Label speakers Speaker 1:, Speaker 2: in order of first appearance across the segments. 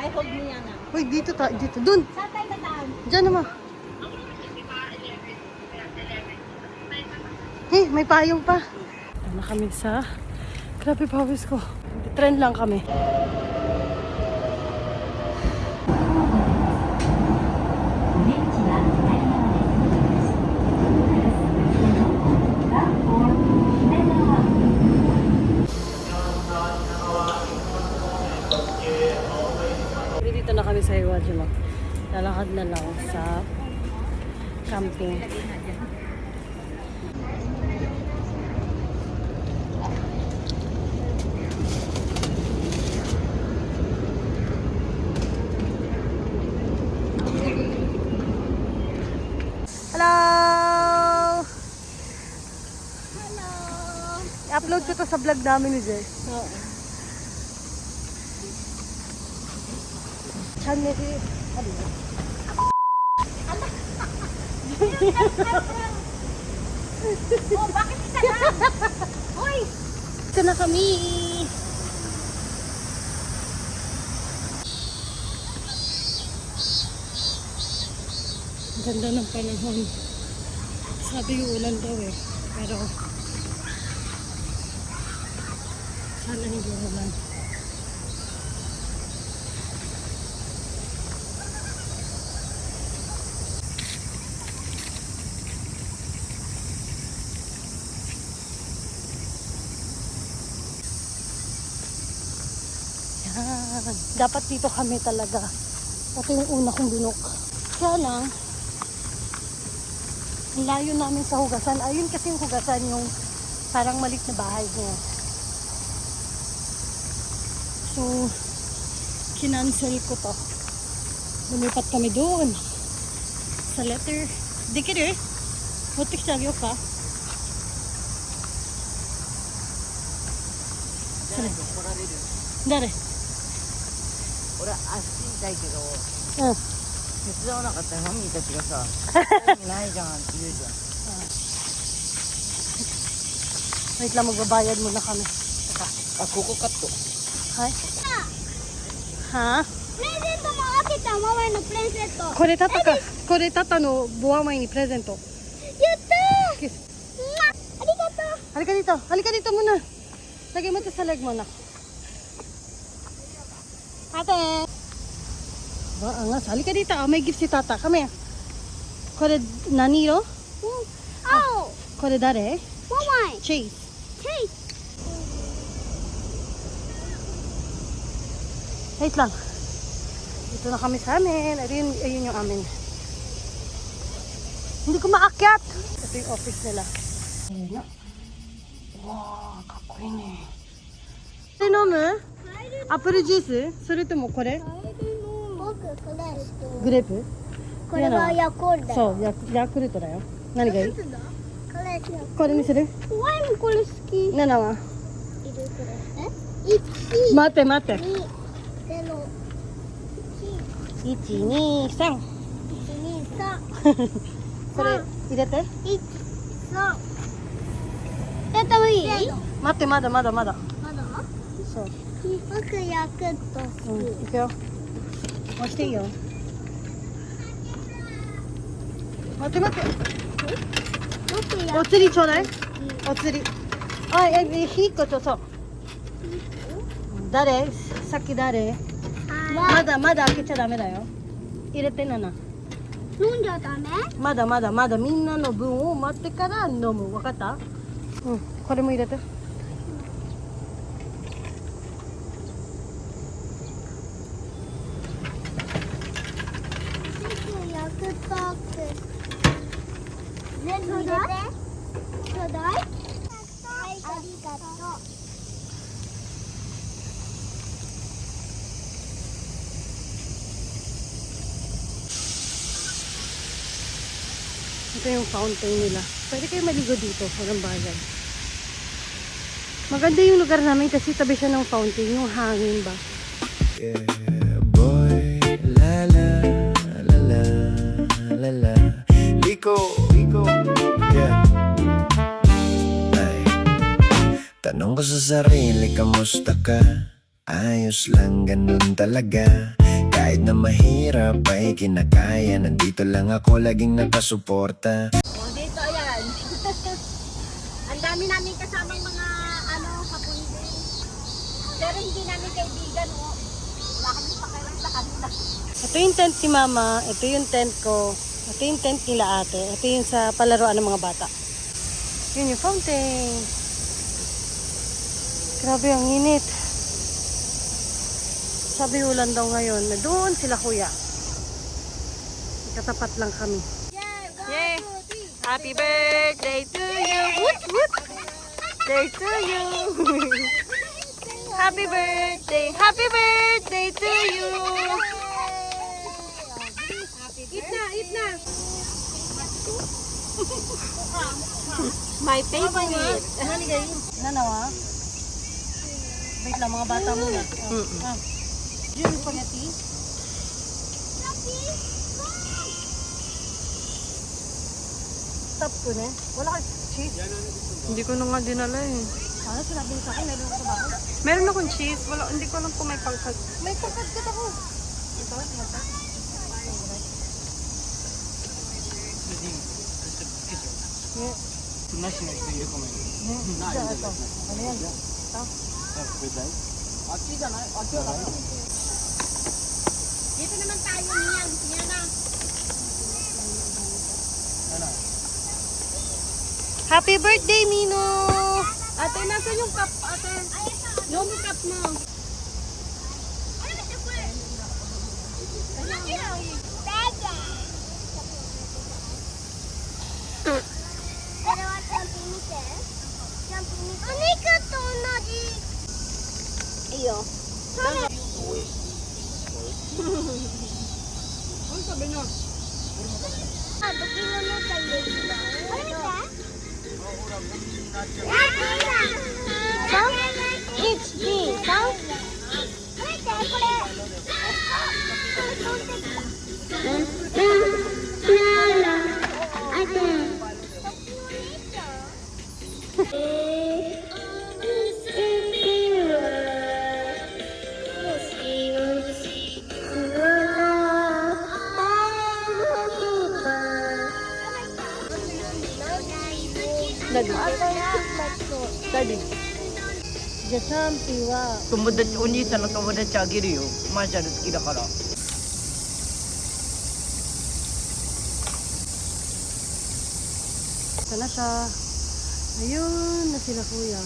Speaker 1: I hold me yan ah.
Speaker 2: Uy, dito dito. Dun.
Speaker 1: Saan tayo tataan?
Speaker 2: Diyan naman. May payong pa. Ano kami sa... Grabe pawis ko. Trend lang kami. Dito na kami sa Iwajima. Lalakad na lang sa camping. Hello!
Speaker 1: Hello!
Speaker 2: I-upload ko to sa vlog namin ni Jess.
Speaker 1: Oo.
Speaker 2: Channel
Speaker 1: Oh, bakit isa lang? Uy!
Speaker 2: Ito na kami! Ganda ng panahon. Sabi yung ulan daw eh. Pero sana hindi ulan. Yan. Dapat dito kami talaga. Ito yung una kong binok. Kaya lang, ang layo namin sa hugasan. Ayun kasi yung hugasan yung parang malit na bahay niya. So, kinancel ko to. Lumipat kami doon. Sa letter. Dikiru? Hotik siya yo ka? Dare?
Speaker 3: 俺足痛いけど
Speaker 2: うん。
Speaker 3: 手伝わなかったらマミーたちがさ意味ないじゃんって言うじゃん
Speaker 2: Wait lang, magbabayad muna kami. Saka.
Speaker 3: あここカット
Speaker 2: Hi? Ha?
Speaker 1: プレゼントも開けたままのプレゼント。
Speaker 2: これタタか。これタタのボア前にプレゼント。
Speaker 1: やったー。
Speaker 2: Kiss.
Speaker 1: ありがとう。
Speaker 2: Halika dito. Halika dito muna. Lagay mo ito sa leg mo na. Ate! Ba, angas. Halika dito. Oh, may gift si tata. Come here. Kore, nani iro?
Speaker 1: 青。
Speaker 2: これ誰?
Speaker 1: ママイ。
Speaker 2: Chase.
Speaker 1: チェイス。
Speaker 2: Wait lang. Dito na kami sa amin. Ayun yung amin. Hindi ko maakyat. Ito yung office nila. Ayun na. Wow, kakkoy ne. Ano nomu? Apple juice? それともこれ?
Speaker 1: 僕これ。
Speaker 2: グレープ?
Speaker 1: これはヤコールだよ。
Speaker 2: そう、ヤクルトだよ。何がいい?
Speaker 1: これ。
Speaker 2: これにする?
Speaker 1: ワインもこれ好き。いる
Speaker 2: ナナは?
Speaker 1: これ。1、
Speaker 2: 待って待って。
Speaker 1: 2、0、1、2、3。 1、2、3。
Speaker 2: これ入れて。
Speaker 1: 1、3。やってもいい？
Speaker 2: 待って、まだ。
Speaker 1: まだ？
Speaker 2: そう。
Speaker 1: 僕ヤクルト好き。
Speaker 2: いくよ。押していいよ。待って。
Speaker 1: 僕ヤ
Speaker 2: お釣りちょうだい。お釣り。あ、ひっこちょそう。誰？さっき誰？まだ開けちゃダメだよ。入れてナナ。
Speaker 1: 飲んじゃダメ？
Speaker 2: まだみんなの分を待ってから飲む。わかった？うん。これも入れて。
Speaker 1: 僕ヤクルト全部入れて。ちょうだい。はい、ありがとう。
Speaker 2: Ito yung fountain nila. Pwede kayo maligo dito. Walang bayad. Maganda yung lugar namin kasi tabi siya ng fountain. Yung hangin ba?
Speaker 4: Yeah, boy, la la la la la la. Liko, yeah. Ay, tanong ko sa sarili, kamusta ka? Ayos lang, ganun talaga. Kahit na mahirap ay kinakaya, nandito lang ako laging nakasuporta.
Speaker 1: O, dito, ayan. Ang dami namin kasamang mga, hapon din. Pero hindi namin kaibigan, o. Wala kami pakialam sa kanila.
Speaker 2: Ito yung tent ni Mama, ito yung tent ko, ito yung tent nila ate, ito yung sa palaruan ng mga bata. Yun yung fountain. Grabe ang init. Sabi ulan daw ngayon na doon sila kuya. Katapat lang kami. Yay! Happy birthday to you! Woot, woot! Birthday to you! Happy birthday! Happy birthday to you! Eat na! Eat na! My favorite! Nanawa? Wait lang, mga bata muna. Yun, spaghetti. Stop ko na. Wala ka cheese.
Speaker 3: Hindi ko na nga dinala eh.
Speaker 2: Ano sinabi mo sa akin? Meron ko sa bahay.
Speaker 3: Meron akong cheese. Wala, hindi ko alam kung may pangkag.
Speaker 2: May pagkagkat ako. Ito, ito. Ano yan?
Speaker 1: Dito naman tayo niyan. Yan na.
Speaker 2: Happy birthday, Mino!
Speaker 1: Ate, nasa yung cup, ate? Yung cup mo. Iyo.
Speaker 3: Ano sabi nyo?
Speaker 1: It's me.
Speaker 2: Daddy. Daddy. Jasampi wa.
Speaker 3: 友達、お兄さんの友達あげるよ。マーシャル好きだから。
Speaker 2: Ito na siya. Ayun na sila kuya.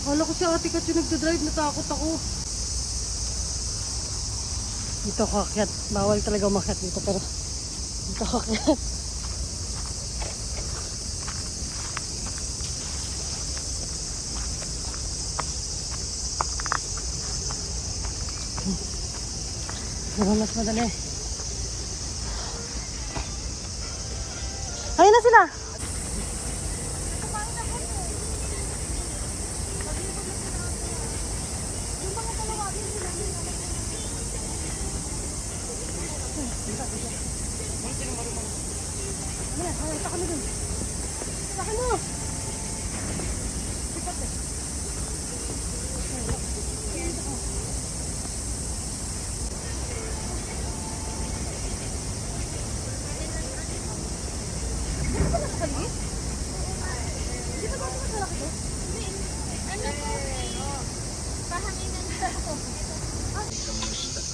Speaker 2: Akala ko si ate Kat yung nagdadrive, natakot ako. Dito ako akyat. Bawal talaga umakyat dito pero dito ako akyat. Mas madali. Ayun na sila. Ito kami dun. Laki mo.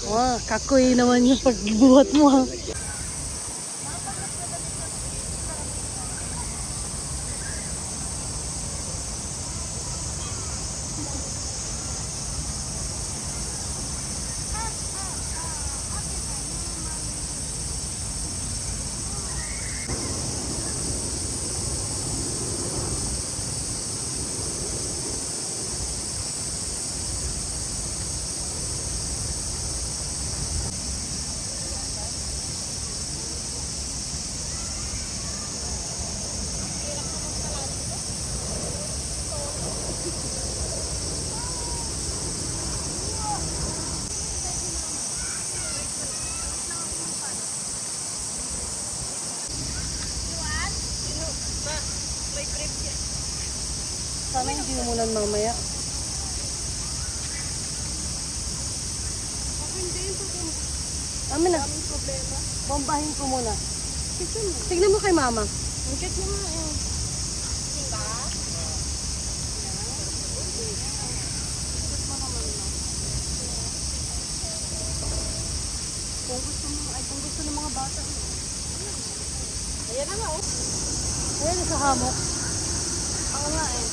Speaker 2: Wah, kakoy naman yung pagbuhat mo ha. Sana hindi umulan mamaya. Amin na. Bombahin ko muna. Tignan mo kay mama.
Speaker 1: Check mo nga eh. Diba?
Speaker 2: Kung gusto ng mga bata.
Speaker 1: Ayan na nga oh.
Speaker 2: Ayan, sa hamok.
Speaker 1: Oo nga eh.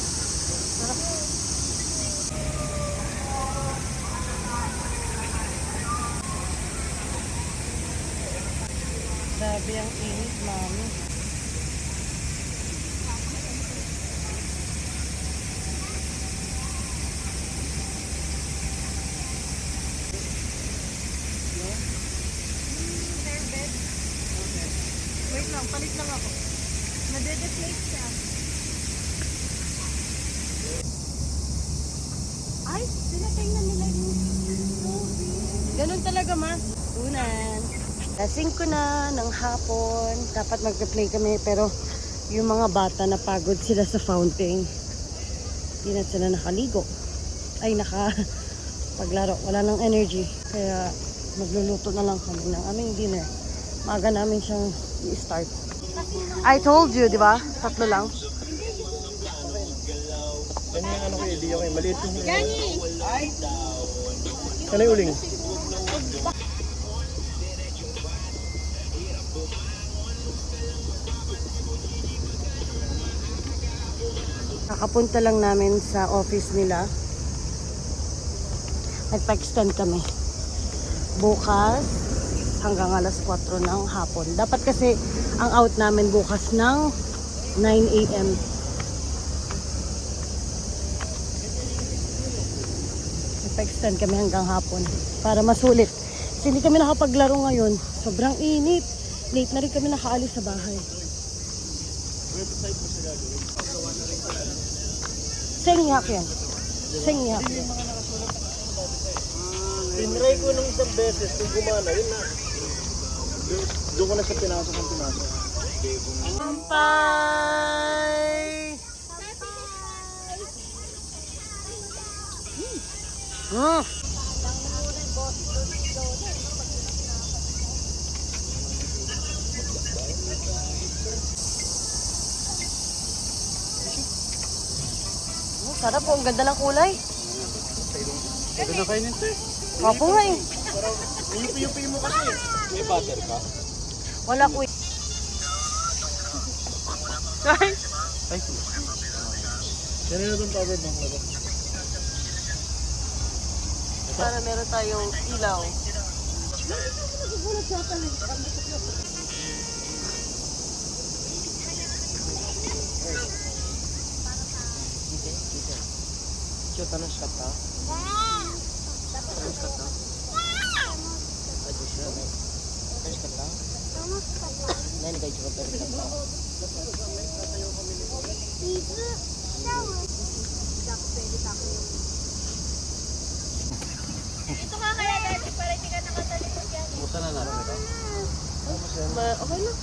Speaker 2: Grabe ang init, mami.
Speaker 1: Wait lang, palit lang ako. Nade-deflate siya. Ay, tinatingnan nila yung
Speaker 2: Ganun talaga, ma. Unan. Lasing ko na ng hapon. Dapat mag-play kami, pero yung mga bata napagod sila sa fountain. Hindi na sila nakaligo. Ay, paglaro. Wala nang energy. Kaya magluluto na lang kami ng aming dinner. Maaga namin siyang i-start. I told you, di ba? Tatlo lang.
Speaker 5: Yan yung ano ko, hindi okay. Maliit yung
Speaker 1: Gani!
Speaker 5: Ano yung uling?
Speaker 2: Kakapunta lang namin sa office nila. Nagpa-extend kami. Bukas hanggang alas 4 ng hapon. Dapat kasi ang out namin bukas ng 9 a.m. Nagpa-extend kami hanggang hapon para masulit. Kasi hindi kami nakapaglaro ngayon. Sobrang init. Late na rin kami nakaalis sa bahay. Sengyak yan. Sengyak.
Speaker 5: Tinry ko nung isang beses, kung gumana, yun na. Doon ko na sa pinasok ang pinasok.
Speaker 2: Bye! Sarap po, ang ganda ng kulay.
Speaker 5: Ito na kayo nito eh.
Speaker 2: Wapo nga eh.
Speaker 5: Parang uyupi-yupi mo kasi eh. May butter ka?
Speaker 2: Wala ko eh.
Speaker 5: Ay! Yan na itong power bank na ba?
Speaker 2: Para meron tayong ilaw.
Speaker 1: Ito nga kaya dati para hindi ka nakatalikod yan.
Speaker 5: Buta na natin ito.
Speaker 2: Okay na.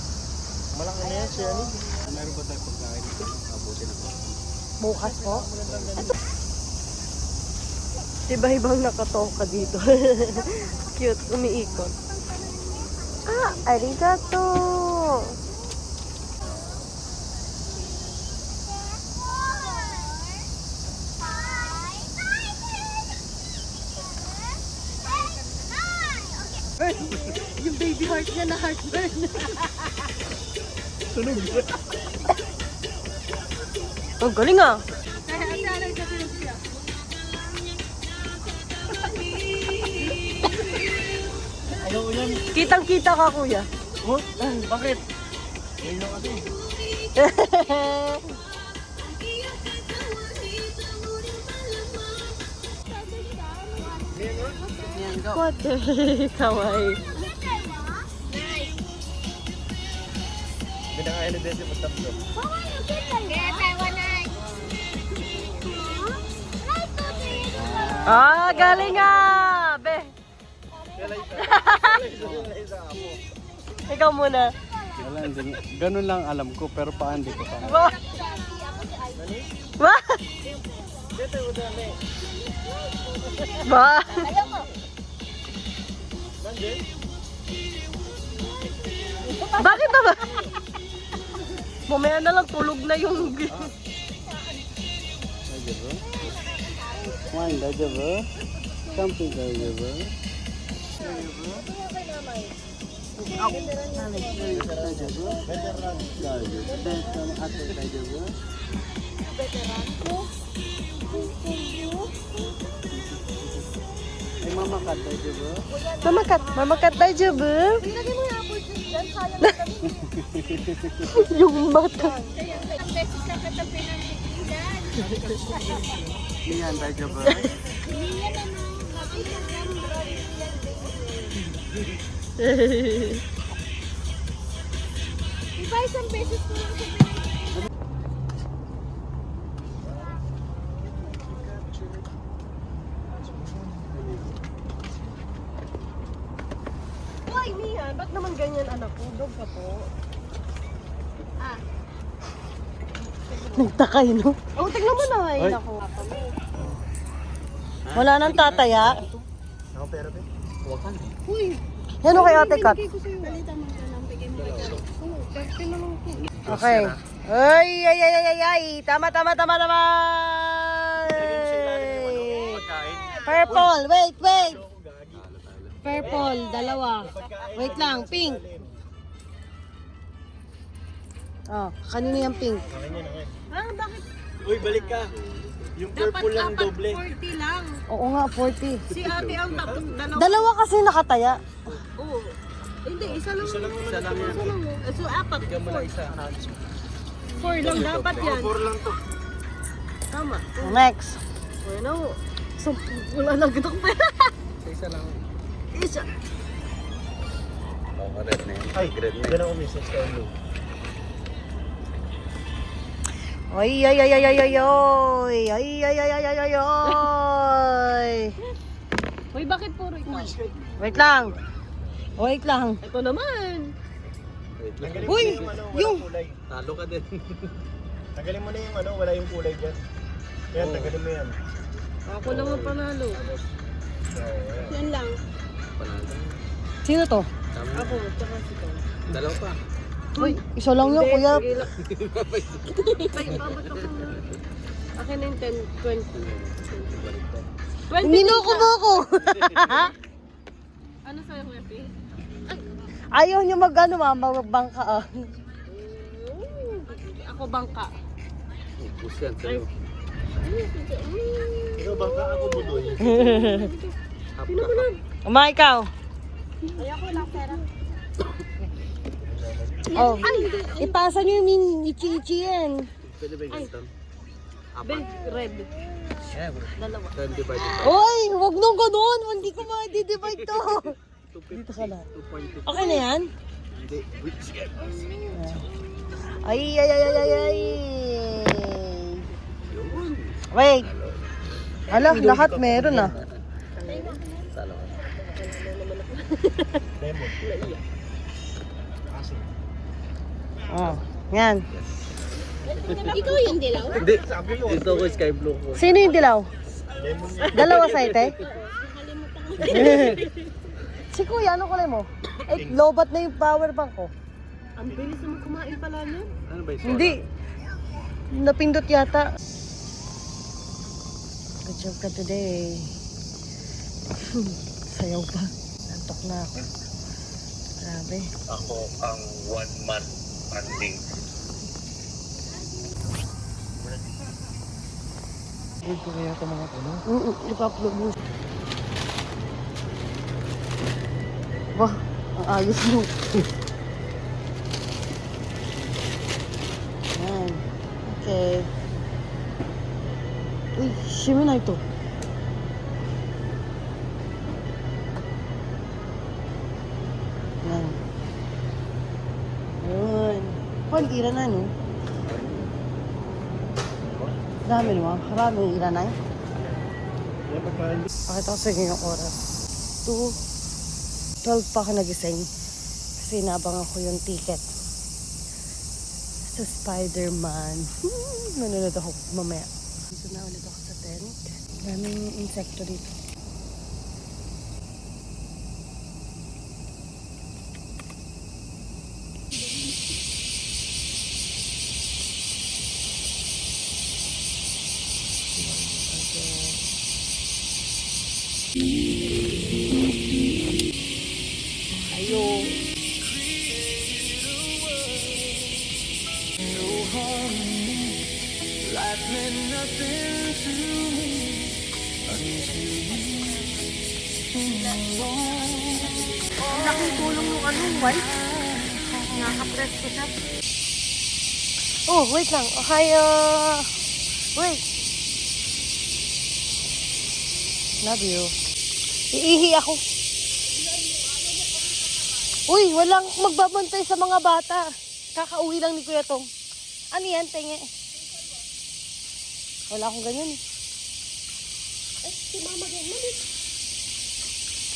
Speaker 5: Malaki na yan siya ni. Meron ba tayo pagkain dito? Abutin ako.
Speaker 2: Bukas po. Diba ibang nakatoka dito? Cute, umiikot. Ah, arigato! Yung baby heart niya na heartburn.
Speaker 5: Tunog.
Speaker 2: Oh, galing ah.
Speaker 5: Ayaw ko yan.
Speaker 2: Kitang-kita ka, kuya.
Speaker 5: Oh, bakit? Ngayon lang kasi.
Speaker 2: What the kawaii.
Speaker 5: Binakaya ni Desi po tapos.
Speaker 1: Kaya Taiwanay.
Speaker 2: Ah, galing ah! Be, ikaw muna.
Speaker 5: Wala, hindi. Ganun lang alam ko, pero paan di ko pa.
Speaker 2: Ba? Ba? Ba? Bakit naman? Mamaya na lang tulog na yung...
Speaker 5: Wine, dajabu. Camping, dajabu. Mamakat, dajabu.
Speaker 2: Mamakat tayo ba?
Speaker 1: Ilagay mo yung apple juice dyan, sayang na kami.
Speaker 2: Yung mata.
Speaker 1: Ang beses na katabi ng tigilan.
Speaker 5: Yan, dajabu.
Speaker 1: Hindi yan ano, mabigyan yan, maraming yan. Diba isang beses ko lang sa
Speaker 2: Hoy, Mia, ba't naman ganyan anak ko? Dog ka po.
Speaker 1: Ah.
Speaker 2: Nagtakay, no? Oh, tignan mo na, ay, nako. Wala nang tataya.
Speaker 5: Ako pera ba? Huwag ka.
Speaker 2: Uy. Yan o kay Ate Kat.
Speaker 1: Palitan mo na lang, bigyan mo na lang. Oo, 30 na lang po.
Speaker 2: Okay. Ay, ay, ay, ay, ay, ay. Tama. Purple, wait. Purple, dalawa. Wait lang, pink. Oh, kanino yung pink?
Speaker 1: Ah, bakit?
Speaker 5: Uy, balik ka. Yung purple lang doble.
Speaker 1: 40 lang.
Speaker 2: Oo nga, 40.
Speaker 1: Si ate ang tapos dalawa.
Speaker 2: Dalawa kasi nakataya.
Speaker 1: Oo. Hindi, isa lang.
Speaker 5: Isa lang yan.
Speaker 1: So, apat.
Speaker 5: Bigyan mo lang isa.
Speaker 1: 4 lang dapat yan.
Speaker 5: 4 lang to.
Speaker 1: Tama.
Speaker 2: Next.
Speaker 1: Bueno. So, wala na kita ko pera.
Speaker 5: Isa lang.
Speaker 1: Isa.
Speaker 5: Ay, yan ako misis ka blue.
Speaker 2: Ay, ay, ay, ay, ay, ay, ay, ay, ay, ay, ay, ay, ay, ay.
Speaker 1: Uy, bakit puro ikaw?
Speaker 2: Wait lang. Wait lang.
Speaker 1: Ito naman.
Speaker 5: Tanggalin mo
Speaker 2: Uy,
Speaker 5: na yung ano,
Speaker 2: yung-
Speaker 5: walang kulay.
Speaker 3: Talo ka din.
Speaker 5: Tanggalin mo na yung ano, wala yung kulay dyan. Yan, tanggalin mo yan.
Speaker 1: Ako lang ang panalo. Yan lang.
Speaker 3: Panalo.
Speaker 2: Sino to?
Speaker 1: Ako, tsaka si Tom.
Speaker 3: Dalawa pa.
Speaker 2: Uy, isa lang yun, kuya.
Speaker 1: Ay, babot ako na. Akin na yung 10, 20. 20
Speaker 2: Ninoko mo ako.
Speaker 1: Ano sa'yo, Kuya P?
Speaker 2: Ayaw nyo mag-ano, magbangka ah.
Speaker 1: Ako bangka.
Speaker 3: Ubus yan sa'yo.
Speaker 5: Ikaw bangka, ako budoy.
Speaker 1: Sino ba lang?
Speaker 2: Uma, ikaw.
Speaker 1: Ayoko lang pera.
Speaker 2: Oh, ipasa nyo yung ichi-ichi yan.
Speaker 3: Pwede ba yung ganito?
Speaker 1: Big red.
Speaker 3: Yeah, bro.
Speaker 1: Dalawa.
Speaker 3: 25.
Speaker 2: Oy, wag nung ganun. Hindi ko ma-divide to. Dito ka na.
Speaker 3: 2.2.
Speaker 2: Okay na yan?
Speaker 3: Hindi. Which yan?
Speaker 2: Ay, ay, ay, ay, ay, ay.
Speaker 3: Yun.
Speaker 2: Wait. Ala, lahat meron ah.
Speaker 3: Talo ka.
Speaker 5: Lemon. Asin.
Speaker 2: Oh, yan.
Speaker 1: Ikaw yung dilaw?
Speaker 3: Hindi. Ito ko sky blue ko.
Speaker 2: Sino yung dilaw?
Speaker 5: Lemon yan.
Speaker 2: Dalawa sa ite? Si kuya, ano kulay mo? Eh, lobat na yung power bank ko.
Speaker 1: Ang bilis naman kumain pala niya.
Speaker 3: Ano ba yung
Speaker 2: Hindi. Napindot yata. Good job ka today. Sayaw pa. Nantok na ako. Grabe.
Speaker 6: Ako ang one-man funding.
Speaker 5: Good ko kaya ito mga puno.
Speaker 2: Ipapload mo. Wah, ang ayos mo. Yan. Okay. Uy, shimmy na ito. Yan. Yun. Pag-ira na, no? Dami naman. Maraming ira na.
Speaker 5: Yan, pagkain.
Speaker 2: Pakita ko sa inyo yung oras. 2:12 pa ako nagising. Kasi nabang ako yung ticket. Sa Spider-Man. Nanonood ako mamaya. Dito na ulit ako sa tent. Daming insekto dito. Ayun. Laking tulong yung ano, white. Nakapress ko siya. Oh, wait lang. Okay, wait. Love you. Iihi ako. Uy, walang magbabantay sa mga bata. Kakauwi lang ni Kuya Tong. Ano yan, tenge? Wala akong ganyan eh.
Speaker 1: Si Mama ganyan eh.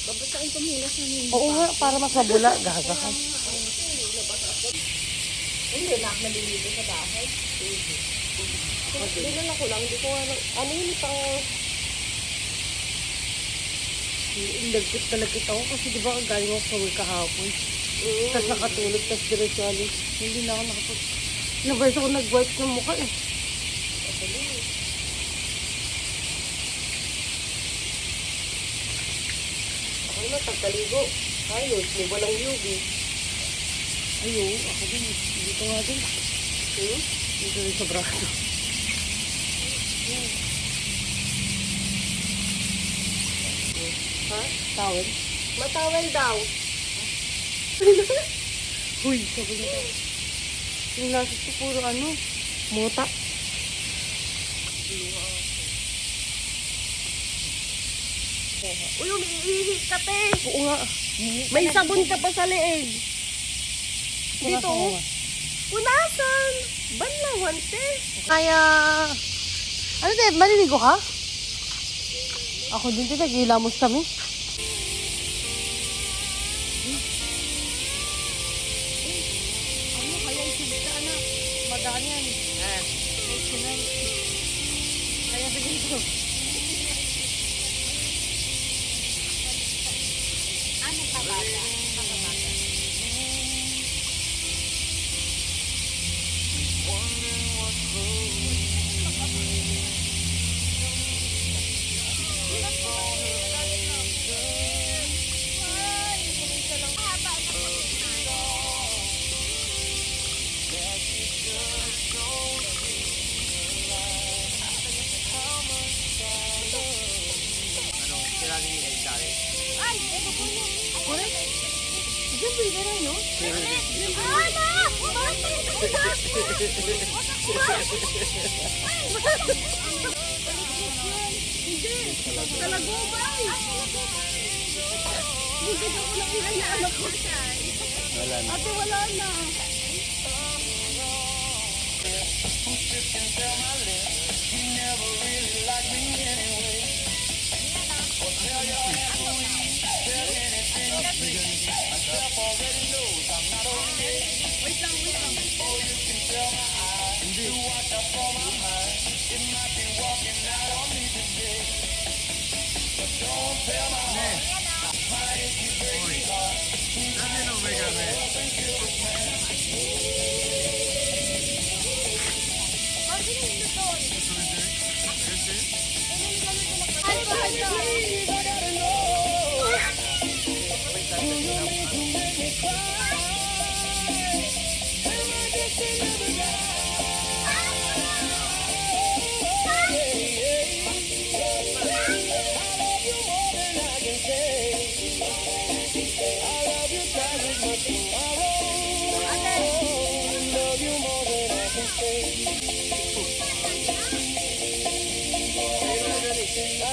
Speaker 1: Babasain ko muna sa ninyo.
Speaker 2: Oo nga, para mas mabula. Gaga ka.
Speaker 1: Hindi na ako naliligo sa bahay. Dinala ko lang. Hindi ko ano yun pang...
Speaker 2: Lagkit na lagkit ako kasi di ba galing ako sa work kahapon. Tapos nakatulog, tapos diretso alis. Hindi na ako nakapag... Nabayas ako nag-wipe ng mukha eh.
Speaker 1: Ako naman, pagkaligo. Ayos, may walang UV.
Speaker 2: Ayun, ako din. Dito nga din. Dito rin sa braso.
Speaker 1: Ha?
Speaker 2: Tawel.
Speaker 1: Matawel daw.
Speaker 2: Huy, sabi nito. Yung lasos ko puro ano, muta.
Speaker 1: Uy, umiihi ka, te.
Speaker 2: Oo nga.
Speaker 1: May sabon ka pa sa leeg. Dito, punasan. Banlawan, te.
Speaker 2: Kaya, ano din, maliligo ka? Ako din din, nag-ilamos kami. Ano, kaya isip ka, anak. Magaan yan. Kaya sige ito.
Speaker 1: Ano pa bata?
Speaker 2: Diyan pwede rin, no?
Speaker 1: Talagubay! Hindi ko lang inaanak ko siya.
Speaker 5: Wala na.
Speaker 1: Ate, wala na.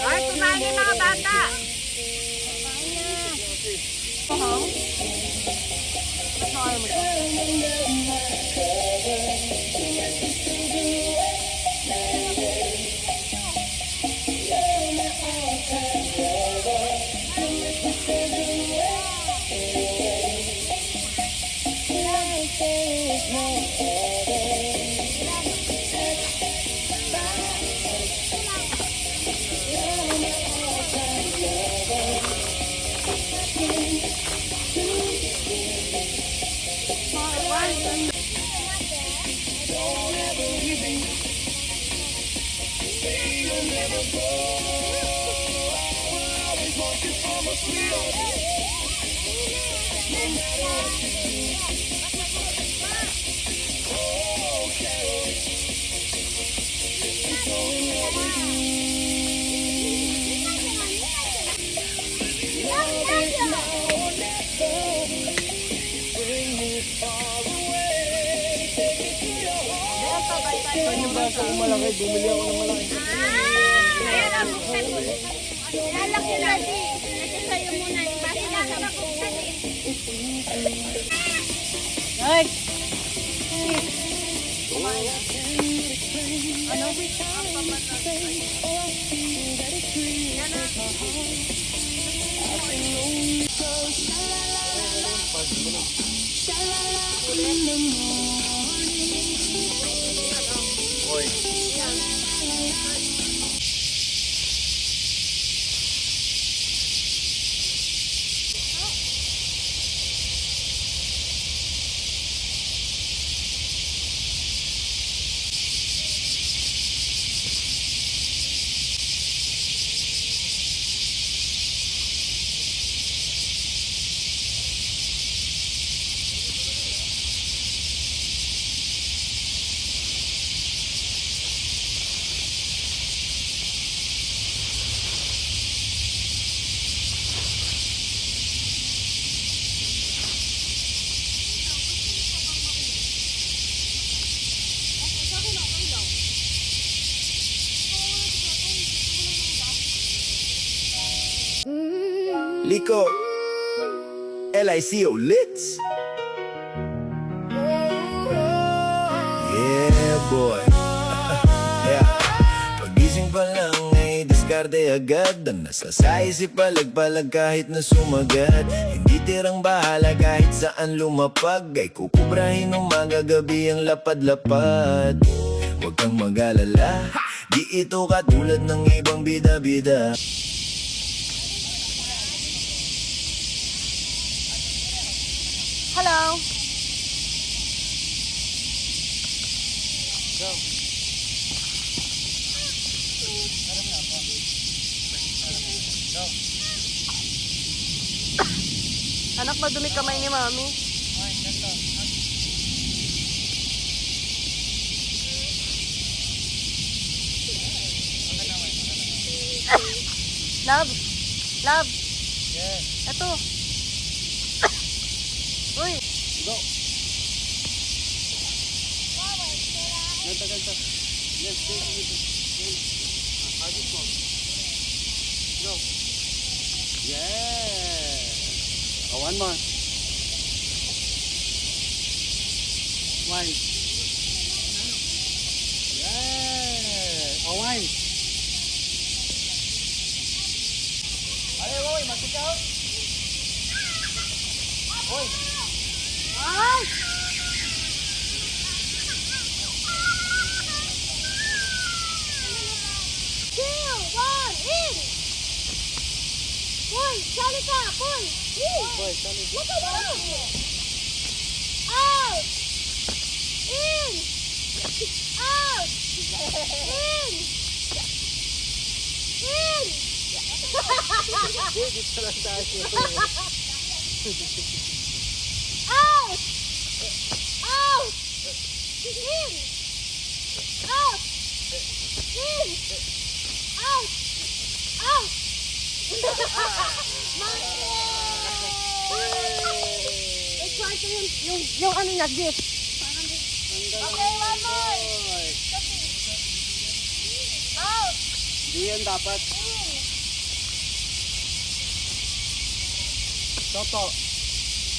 Speaker 1: Ay, kumain yung mga bata.
Speaker 5: Yung braso ko malaki, bumili ako ng malaki.
Speaker 1: Ayan ang buksan mo. Lalaki na di. Ito sa'yo muna. Bakit lang na buksan eh.
Speaker 2: Ay!
Speaker 4: Liko, LICO Lits. Yeah, boy. Yeah. Pagising pa lang ay diskarte agad. Ang nasa sa isip palag-palag kahit na sumagat. Hindi tirang bahala kahit saan lumapag. Ay kukubrahin umaga gabi ang lapad-lapad. Huwag kang mag-alala, di ito katulad ng ibang bida-bida.
Speaker 2: Hello! Anak, madumi kamay ni Mami. Love! Love!
Speaker 5: Yeah.
Speaker 2: Ito! Uy!
Speaker 5: Go. Ganto, ganto. Yes, agit mo. Go. Yeah. Oh, one more. One. Yeah. Oh, one. Ay, oy, mag-out. Oy.
Speaker 1: Ay! Two, one, in! Boy, sali ka! Boy! In!
Speaker 5: Boy, sali.
Speaker 1: Laka mo! Out! In! Out! In! In!
Speaker 5: Dito lang tayo.
Speaker 1: Out! Out! In! Out! In! Out! Out! It's like yung ano niya, gift. Okay, one more. Out!
Speaker 5: Di yan dapat.
Speaker 1: In!
Speaker 5: Toto.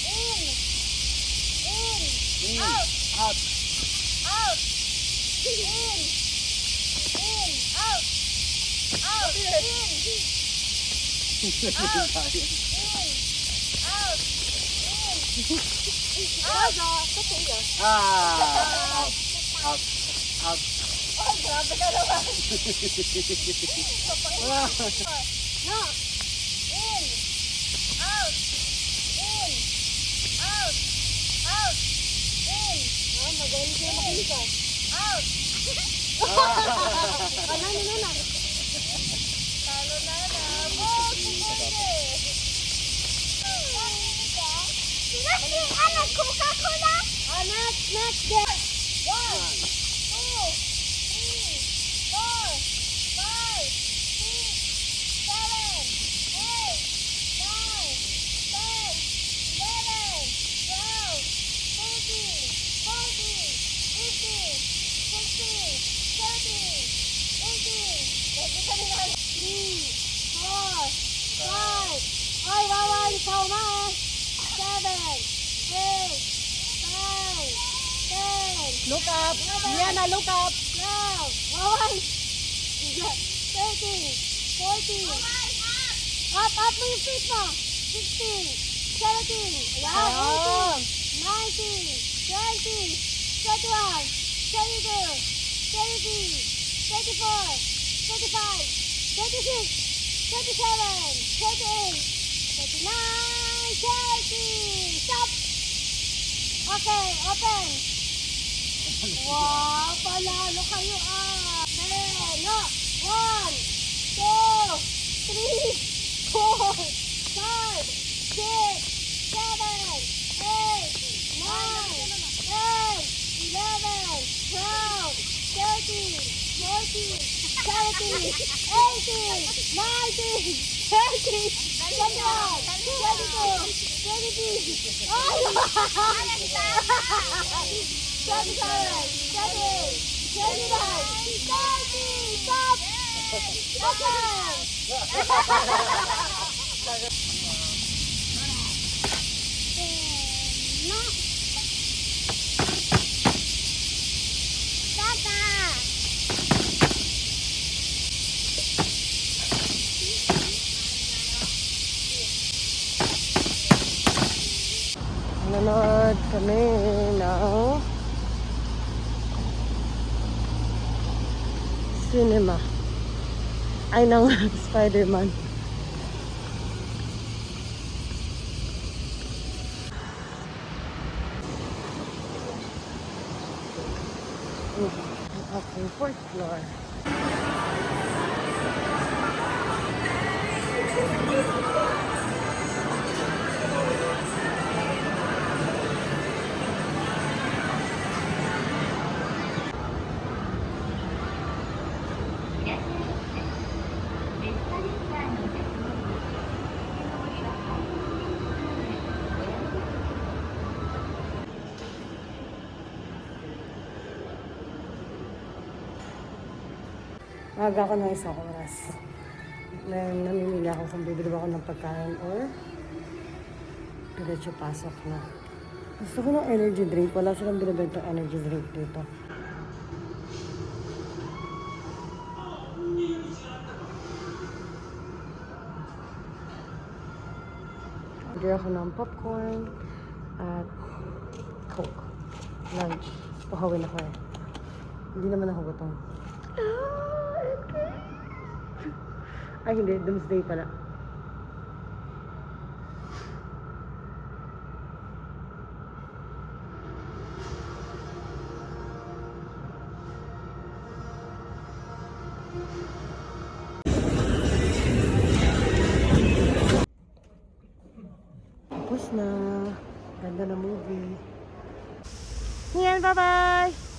Speaker 1: In! In!
Speaker 5: In.
Speaker 1: Out!
Speaker 5: Out.
Speaker 1: Out! In! In! Out! Out! In! In! Out! In! Out!
Speaker 5: Ah. Out. Out.
Speaker 1: Oh, grabe ka naman. No. In. Out. In. Out. Out. In. Oh, magaling siya makinig ka. Out. Ano, ano, ano. Talo na na. Oh, sige. Coca-Cola. Next day. 1, 2, 3, 4, 5, 6, 7, 8, 9, 10, 11, 12, 13, 14, 15, 16, 17, 18. Ready ka na. 3, 4, 5. Ay, wawan, ikaw na eh. 7, 8, 9, 10.
Speaker 2: Look up. Yan na, look up.
Speaker 1: 12, wawan. 13, 14. Up mo yung feet mo. 16, 17. Ayan,
Speaker 2: Oh.
Speaker 1: 18, 19, 20, 21, 22, 23, 24, 25, 26, 27, 28, 29, 30. Stop! Okay, open. Wow, palalo kayo ah. Hey, no. 1, 2, 3, 4, 5, 6, 7, 8, 9, 10, 11, 12, 13, 14, 17, 18, 19, 20, 21, 22, 23. Ay! 27, 28, 29, 30. Stop! Okay! No. Tata!
Speaker 2: Nanood kami ng cinema. Ay, ng Spider-Man. Okay, fourth floor. Maaga ako ng isang oras. Namimili ako kung bibili ba ako ng pagkain or diretso pasok na. Gusto ko ng energy drink. Wala silang binibenta energy drink dito. Order ako ng popcorn at Coke. Lunch. Pahawin ako eh. Hindi naman ako gutom. Ay, hindi. Doomsday pala. Tapos na. Ganda na movie. Yan, bye-bye!